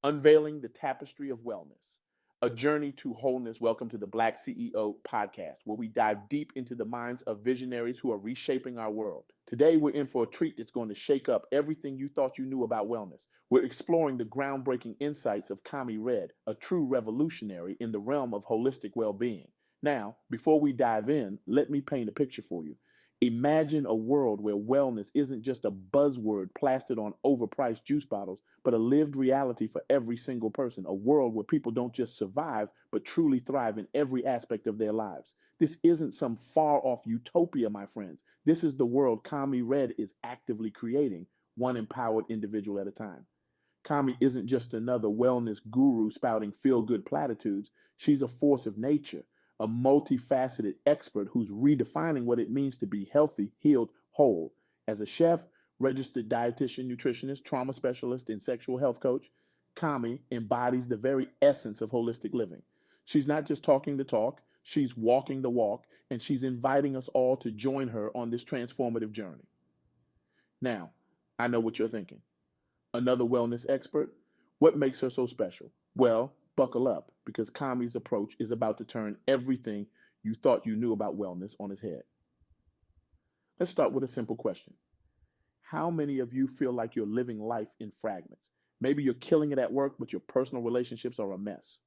Unveiling the Tapestry of Wellness, a journey to wholeness. Welcome to the Black CEO Podcast, where we dive deep into the minds of visionaries who are reshaping our world. Today, we're in for a treat that's going to shake up everything you thought you knew about wellness. We're exploring the groundbreaking insights of Kami Red, a true revolutionary in the realm of holistic well being. Now, before we dive in, let me paint a picture for you. Imagine a world where wellness isn't just a buzzword plastered on overpriced juice bottles, but a lived reality for every single person. A world where people don't just survive, but truly thrive in every aspect of their lives. This isn't some far off utopia, my friends. This is the world Kami Red is actively creating, one empowered individual at a time. Kami isn't just another wellness guru spouting feel good platitudes. She's a force of nature, a multifaceted expert who's redefining what it means to be healthy, healed, whole. As a chef, registered dietitian, nutritionist, trauma specialist, and sexual health coach, Kami embodies the very essence of holistic living. She's not just talking the talk, she's walking the walk, and she's inviting us all to join her on this transformative journey. Now, I know what you're thinking. Another wellness expert? What makes her so special? Well, buckle up because Kami's approach is about to turn everything you thought you knew about wellness on its head. Let's start with a simple question. How many of you feel like you're living life in fragments? Maybe you're killing it at work, but your personal relationships are a mess.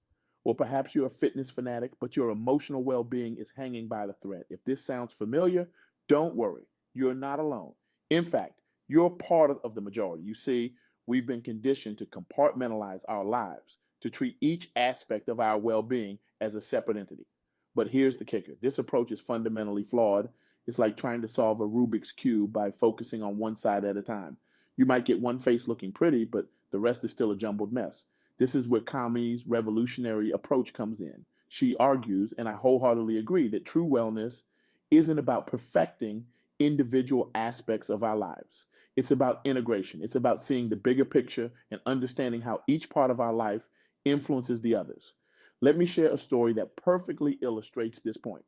Or perhaps you're a fitness fanatic, but your emotional well being is hanging by the thread. If this sounds familiar, don't worry. You're not alone. In fact, you're part of the majority. You see, we've been conditioned to compartmentalize our lives, to treat each aspect of our well being as a separate entity. But here's the kicker, this approach is fundamentally flawed. It's like trying to solve a Rubik's Cube by focusing on one side at a time. You might get one face looking pretty, but the rest is still a jumbled mess. This is where Kami's revolutionary approach comes in. She argues, and I wholeheartedly agree, that true wellness isn't about perfecting individual aspects of our lives. It's about integration. It's about seeing the bigger picture and understanding how each part of our life influences the others. Let me share a story that perfectly illustrates this point.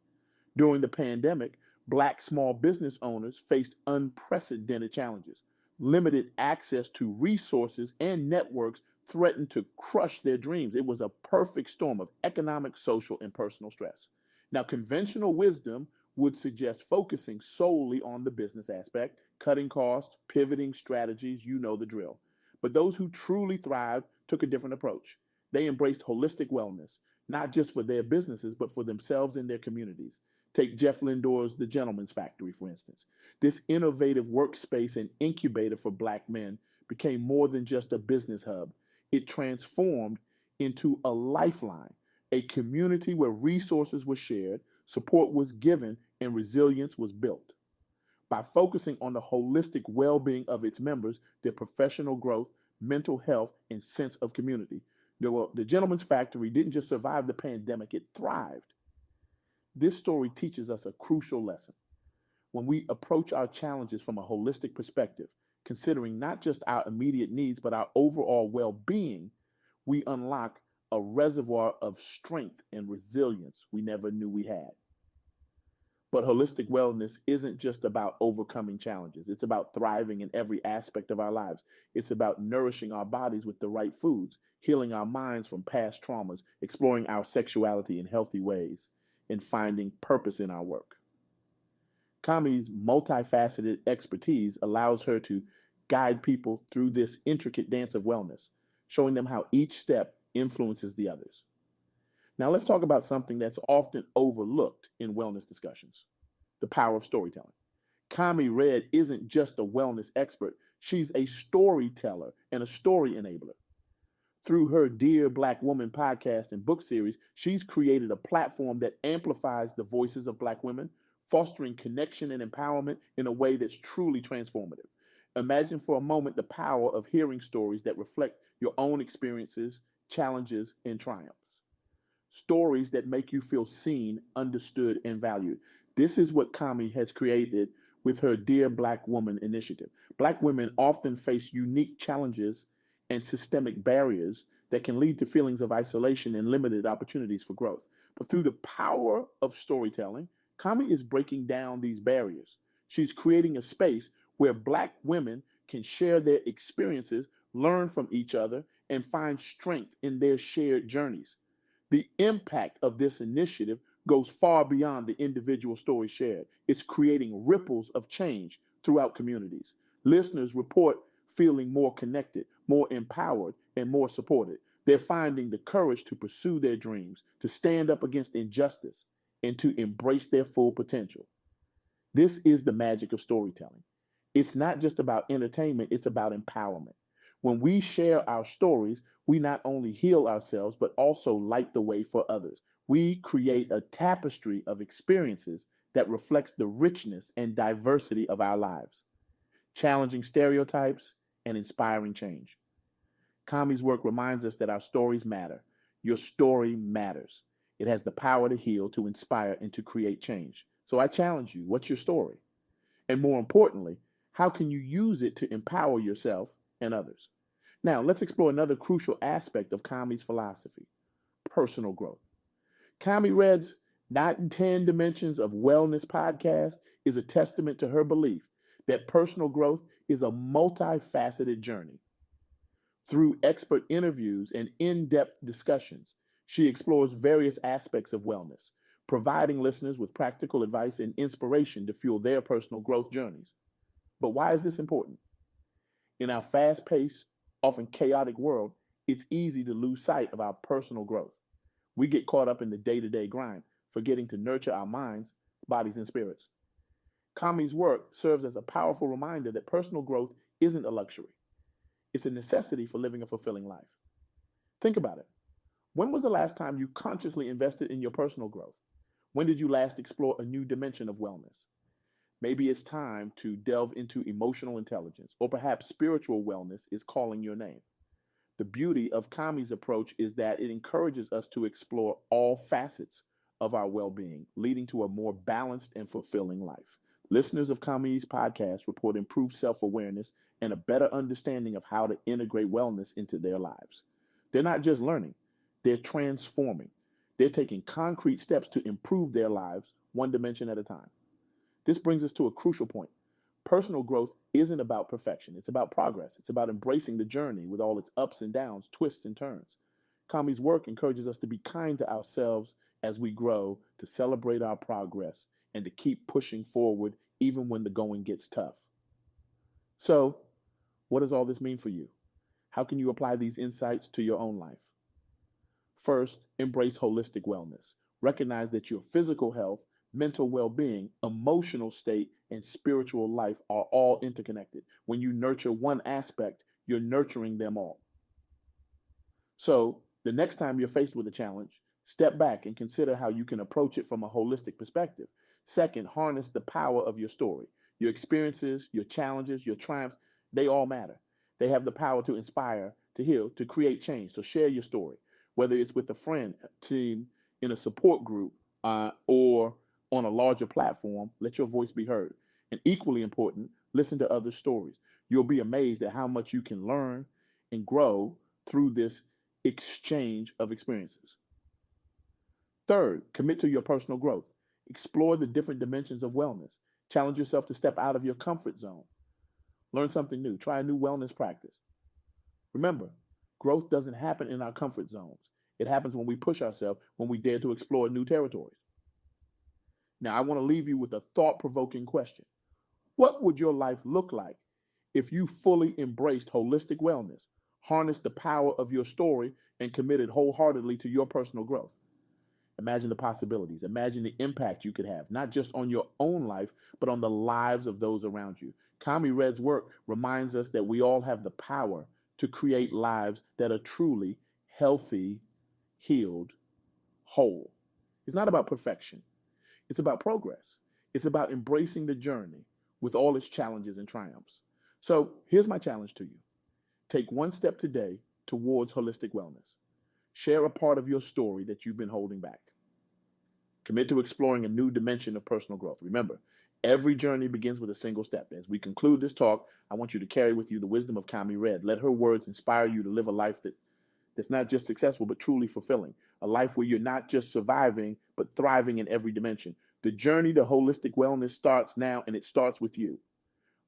During the pandemic, Black small business owners faced unprecedented challenges. Limited access to resources and networks threatened to crush their dreams. It was a perfect storm of economic, social, and personal stress. Now, conventional wisdom would suggest focusing solely on the business aspect, cutting costs, pivoting strategies, you know the drill. But those who truly thrived took a different approach. They embraced holistic wellness, not just for their businesses, but for themselves and their communities. Take Jeff Lindor's The Gentleman's Factory, for instance. This innovative workspace and incubator for Black men became more than just a business hub. It transformed into a lifeline, a community where resources were shared, support was given, and resilience was built. By focusing on the holistic well being of its members, their professional growth, mental health, and sense of community. The Gentleman's Factory didn't just survive the pandemic, it thrived. This story teaches us a crucial lesson. When we approach our challenges from a holistic perspective, considering not just our immediate needs, but our overall well being, we unlock a reservoir of strength and resilience we never knew we had. But holistic wellness isn't just about overcoming challenges. It's about thriving in every aspect of our lives. It's about nourishing our bodies with the right foods, healing our minds from past traumas, exploring our sexuality in healthy ways, and finding purpose in our work. Kami's multifaceted expertise allows her to guide people through this intricate dance of wellness, showing them how each step influences the others. Now, let's talk about something that's often overlooked in wellness discussions, the power of storytelling. Kami Red isn't just a wellness expert, she's a storyteller and a story enabler. Through her Dear Black Woman podcast and book series, she's created a platform that amplifies the voices of Black women, fostering connection and empowerment in a way that's truly transformative. Imagine for a moment the power of hearing stories that reflect your own experiences, challenges, and triumphs. Stories that make you feel seen, understood, and valued. This is what Kami has created with her Dear Black Woman initiative. Black women often face unique challenges and systemic barriers that can lead to feelings of isolation and limited opportunities for growth. But through the power of storytelling, Kami is breaking down these barriers. She's creating a space where Black women can share their experiences, learn from each other, and find strength in their shared journeys. The impact of this initiative goes far beyond the individual stories shared. It's creating ripples of change throughout communities. Listeners report feeling more connected, more empowered, and more supported. They're finding the courage to pursue their dreams, to stand up against injustice, and to embrace their full potential. This is the magic of storytelling. It's not just about entertainment, it's about empowerment. When we share our stories, we not only heal ourselves, but also light the way for others. We create a tapestry of experiences that reflects the richness and diversity of our lives, challenging stereotypes and inspiring change. Kami's work reminds us that our stories matter. Your story matters. It has the power to heal, to inspire, and to create change. So I challenge you, what's your story? And more importantly, how can you use it to empower yourself and others? Now, let's explore another crucial aspect of Kami's philosophy, personal growth. Kami Red's Not in 10 Dimensions of Wellness podcast is a testament to her belief that personal growth is a multifaceted journey. Through expert interviews and in-depth discussions, she explores various aspects of wellness, providing listeners with practical advice and inspiration to fuel their personal growth journeys. But why is this important? In our fast-paced, often chaotic world, it's easy to lose sight of our personal growth. We get caught up in the day-to-day grind, forgetting to nurture our minds, bodies, and spirits. Kami's work serves as a powerful reminder that personal growth isn't a luxury. It's a necessity for living a fulfilling life. Think about it. When was the last time you consciously invested in your personal growth? When did you last explore a new dimension of wellness? Maybe it's time to delve into emotional intelligence, or perhaps spiritual wellness is calling your name. The beauty of Kami's approach is that it encourages us to explore all facets of our well-being, leading to a more balanced and fulfilling life. Listeners of Kami's podcast report improved self-awareness and a better understanding of how to integrate wellness into their lives. They're not just learning, they're transforming. They're taking concrete steps to improve their lives one dimension at a time. This brings us to a crucial point. Personal growth isn't about perfection. It's about progress. It's about embracing the journey with all its ups and downs, twists and turns. Kami's work encourages us to be kind to ourselves as we grow, to celebrate our progress, and to keep pushing forward even when the going gets tough. So, what does all this mean for you? How can you apply these insights to your own life? First, embrace holistic wellness. Recognize that your physical health, mental well-being, emotional state, and spiritual life are all interconnected. When you nurture one aspect, you're nurturing them all. So, the next time you're faced with a challenge, step back and consider how you can approach it from a holistic perspective. Second, harness the power of your story. Your experiences, your challenges, your triumphs, they all matter. They have the power to inspire, to heal, to create change. So share your story, whether it's with a friend, team, in a support group, or on a larger platform. Let your voice be heard. And equally important, listen to other stories. You'll be amazed at how much you can learn and grow through this exchange of experiences. Third, commit to your personal growth. Explore the different dimensions of wellness. Challenge yourself to step out of your comfort zone. Learn something new. Try a new wellness practice. Remember, growth doesn't happen in our comfort zones. It happens when we push ourselves, when we dare to explore new territories. Now, I want to leave you with a thought-provoking question. What would your life look like if you fully embraced holistic wellness, harnessed the power of your story, and committed wholeheartedly to your personal growth? Imagine the possibilities. Imagine the impact you could have, not just on your own life, but on the lives of those around you. Kami Red's work reminds us that we all have the power to create lives that are truly healthy, healed, whole. It's not about perfection. It's about progress. It's about embracing the journey with all its challenges and triumphs. So here's my challenge to you. Take one step today towards holistic wellness. Share a part of your story that you've been holding back. Commit to exploring a new dimension of personal growth. Remember, every journey begins with a single step. As we conclude this talk, I want you to carry with you the wisdom of Kami Red. Let her words inspire you to live a life that's not just successful, but truly fulfilling. A life where you're not just surviving, but thriving in every dimension. The journey to holistic wellness starts now, and it starts with you.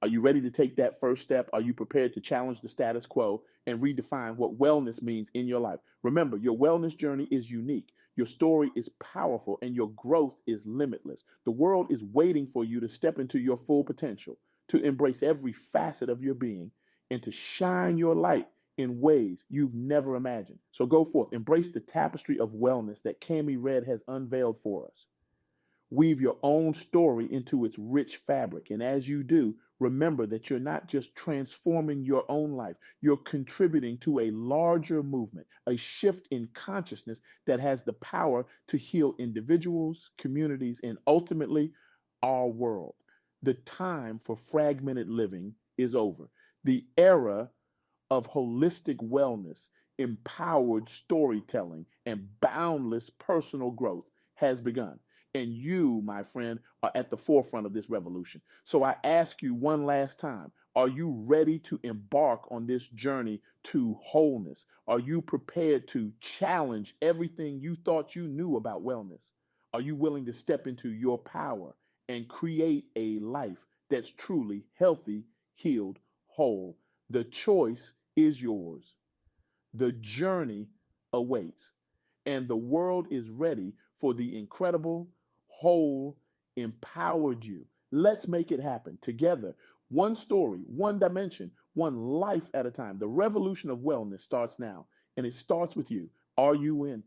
Are you ready to take that first step? Are you prepared to challenge the status quo and redefine what wellness means in your life? Remember, your wellness journey is unique. Your story is powerful and your growth is limitless. The world is waiting for you to step into your full potential, to embrace every facet of your being, and to shine your light in ways you've never imagined. So go forth, embrace the tapestry of wellness that Cami Red has unveiled for us. Weave your own story into its rich fabric. And as you do, remember that you're not just transforming your own life, you're contributing to a larger movement, a shift in consciousness that has the power to heal individuals, communities, and ultimately our world. The time for fragmented living is over. The era of holistic wellness, empowered storytelling, and boundless personal growth has begun. And you, my friend, are at the forefront of this revolution. So I ask you one last time, are you ready to embark on this journey to wholeness? Are you prepared to challenge everything you thought you knew about wellness? Are you willing to step into your power and create a life that's truly healthy, healed, whole? The choice is yours. The journey awaits. And the world is ready for the incredible, whole, empowered you. Let's make it happen together. One story, one dimension, one life at a time. The revolution of wellness starts now, and it starts with you. Are you in?